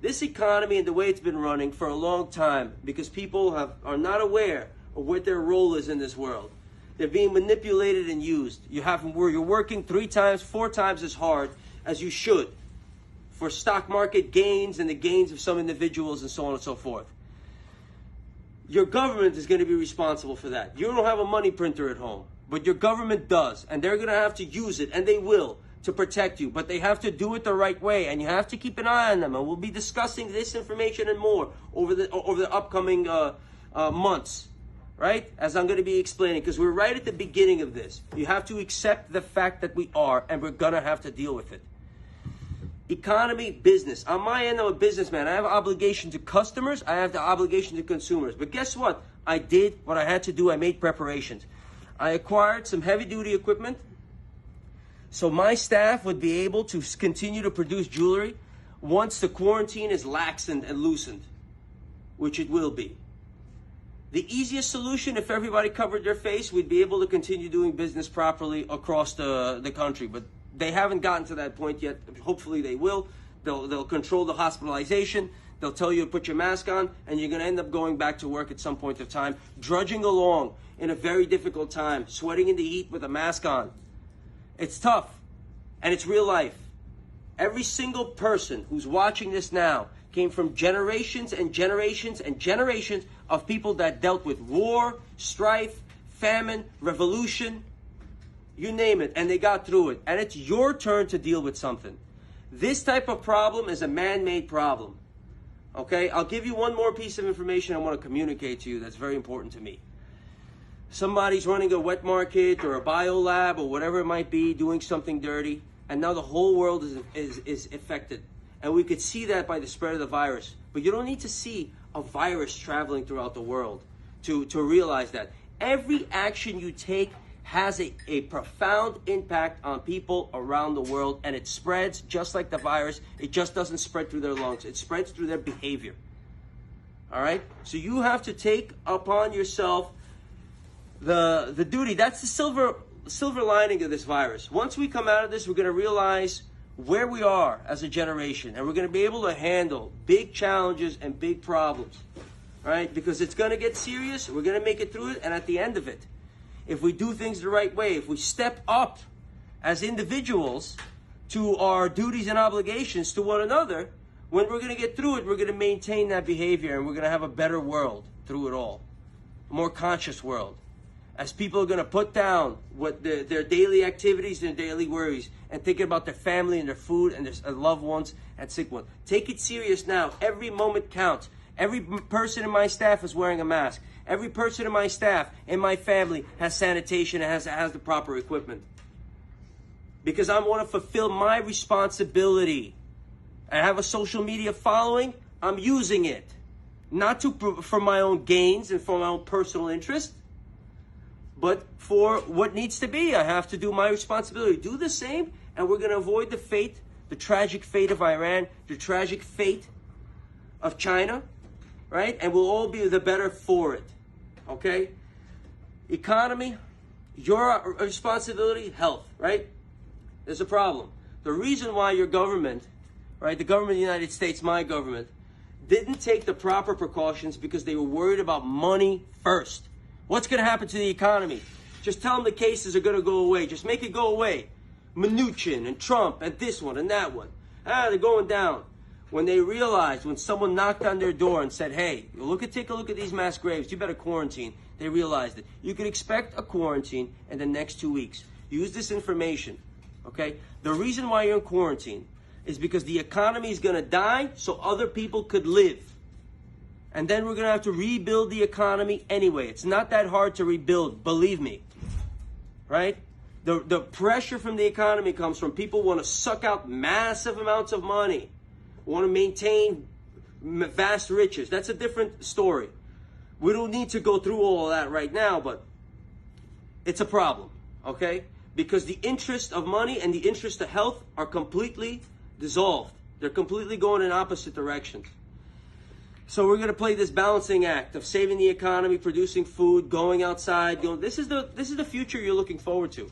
This economy and the way it's been running for a long time, because people are not aware of what their role is in this world. They're being manipulated and used. You're working 3 times, 4 times as hard as you should for stock market gains and the gains of some individuals and so on and so forth. Your government is going to be responsible for that. You don't have a money printer at home, but your government does, and they're going to have to use it, and they will, to protect you. But they have to do it the right way, and you have to keep an eye on them. And we'll be discussing this information and more over the upcoming months, right? As I'm going to be explaining, because we're right at the beginning of this. You have to accept the fact that we are, and we're going to have to deal with it. Economy, business. On my end, I'm a businessman. I have an obligation to customers. I have the obligation to consumers. But guess what? I did what I had to do. I made preparations. I acquired some heavy-duty equipment so my staff would be able to continue to produce jewelry once the quarantine is laxed and loosened, which it will be. The easiest solution, if everybody covered their face, we'd be able to continue doing business properly across the country. But they haven't gotten to that point yet. Hopefully they will. They'll control the hospitalization. They'll tell you to put your mask on, and you're going to end up going back to work at some point of time, drudging along in a very difficult time, sweating in the heat with a mask on. It's tough, and it's real life. Every single person who's watching this now came from generations and generations and generations of people that dealt with war, strife, famine, revolution, you name it, and they got through it. And it's your turn to deal with something. This type of problem is a man-made problem. Okay, I'll give you one more piece of information I want to communicate to you that's very important to me. Somebody's running a wet market or a biolab or whatever it might be, doing something dirty, and now the whole world is affected. And we could see that by the spread of the virus. But you don't need to see a virus traveling throughout the world to realize that. Every action you take has a profound impact on people around the world, and it spreads just like the virus. It just doesn't spread through their lungs. It spreads through their behavior. All right? So you have to take upon yourself the duty. That's the silver lining of this virus. Once we come out of this, we're going to realize where we are as a generation, and we're going to be able to handle big challenges and big problems. All right? Because it's going to get serious. We're going to make it through it, and at the end of it, if we do things the right way, if we step up as individuals to our duties and obligations to one another, when we're going to get through it, we're going to maintain that behavior, and we're going to have a better world through it all. A more conscious world. As people are going to put down what their daily activities and their daily worries and thinking about their family and their food and their loved ones and sick ones. Take it serious now. Every moment counts. Every person in my staff is wearing a mask. Every person in my staff, in my family, has sanitation and has the proper equipment. Because I want to fulfill my responsibility. I have a social media following. I'm using it. Not for my own gains and for my own personal interest, but for what needs to be. I have to do my responsibility. Do the same, and we're going to avoid the tragic fate of Iran, the tragic fate of China, right? And we'll all be the better for it. Okay? Economy, your responsibility, health, right? There's a problem. The reason why your government, right, the government of the United States, my government, didn't take the proper precautions because they were worried about money first. What's going to happen to the economy? Just tell them the cases are going to go away. Just make it go away. Mnuchin and Trump and this one and that one. They're going down. When they realized, when someone knocked on their door and said, hey, take a look at these mass graves, you better quarantine, they realized it. You could expect a quarantine in the next 2 weeks. Use this information, okay? The reason why you're in quarantine is because the economy is going to die so other people could live. And then we're going to have to rebuild the economy anyway. It's not that hard to rebuild, believe me, right? The pressure from the economy comes from people who want to suck out massive amounts of money, want to maintain vast riches. That's a different story. We don't need to go through all of that right now, but it's a problem, okay? Because the interest of money and the interest of health are completely dissolved. They're completely going in opposite directions. So we're going to play this balancing act of saving the economy, producing food, going outside. This is the future you're looking forward to.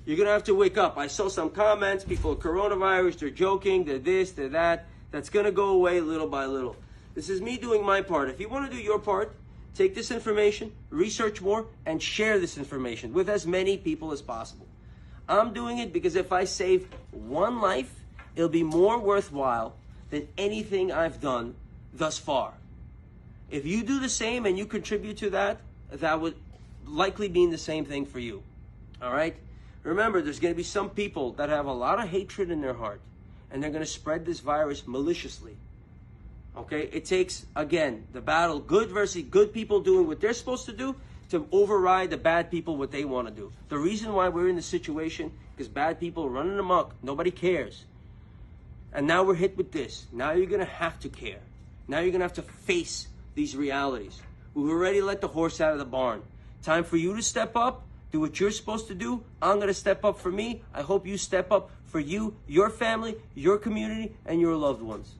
You're going to have to wake up. I saw some comments, people are coronavirus, they're joking, they're this, they're that. that's going to go away little by little. This is me doing my part. If you want to do your part, take this information, research more, and share this information with as many people as possible. I'm doing it because if I save one life, it'll be more worthwhile than anything I've done thus far. If you do the same and you contribute to that, that would likely mean the same thing for you. All right? Remember, there's going to be some people that have a lot of hatred in their heart, and they're going to spread this virus maliciously. Okay? It takes, again, the battle, good versus good people doing what they're supposed to do to override the bad people what they want to do. The reason why we're in this situation is bad people running amok. Nobody cares. And now we're hit with this. Now you're going to have to care. Now you're going to have to face these realities. We've already let the horse out of the barn. Time for you to step up, do what you're supposed to do. I'm going to step up for me. I hope you step up for you, your family, your community, and your loved ones.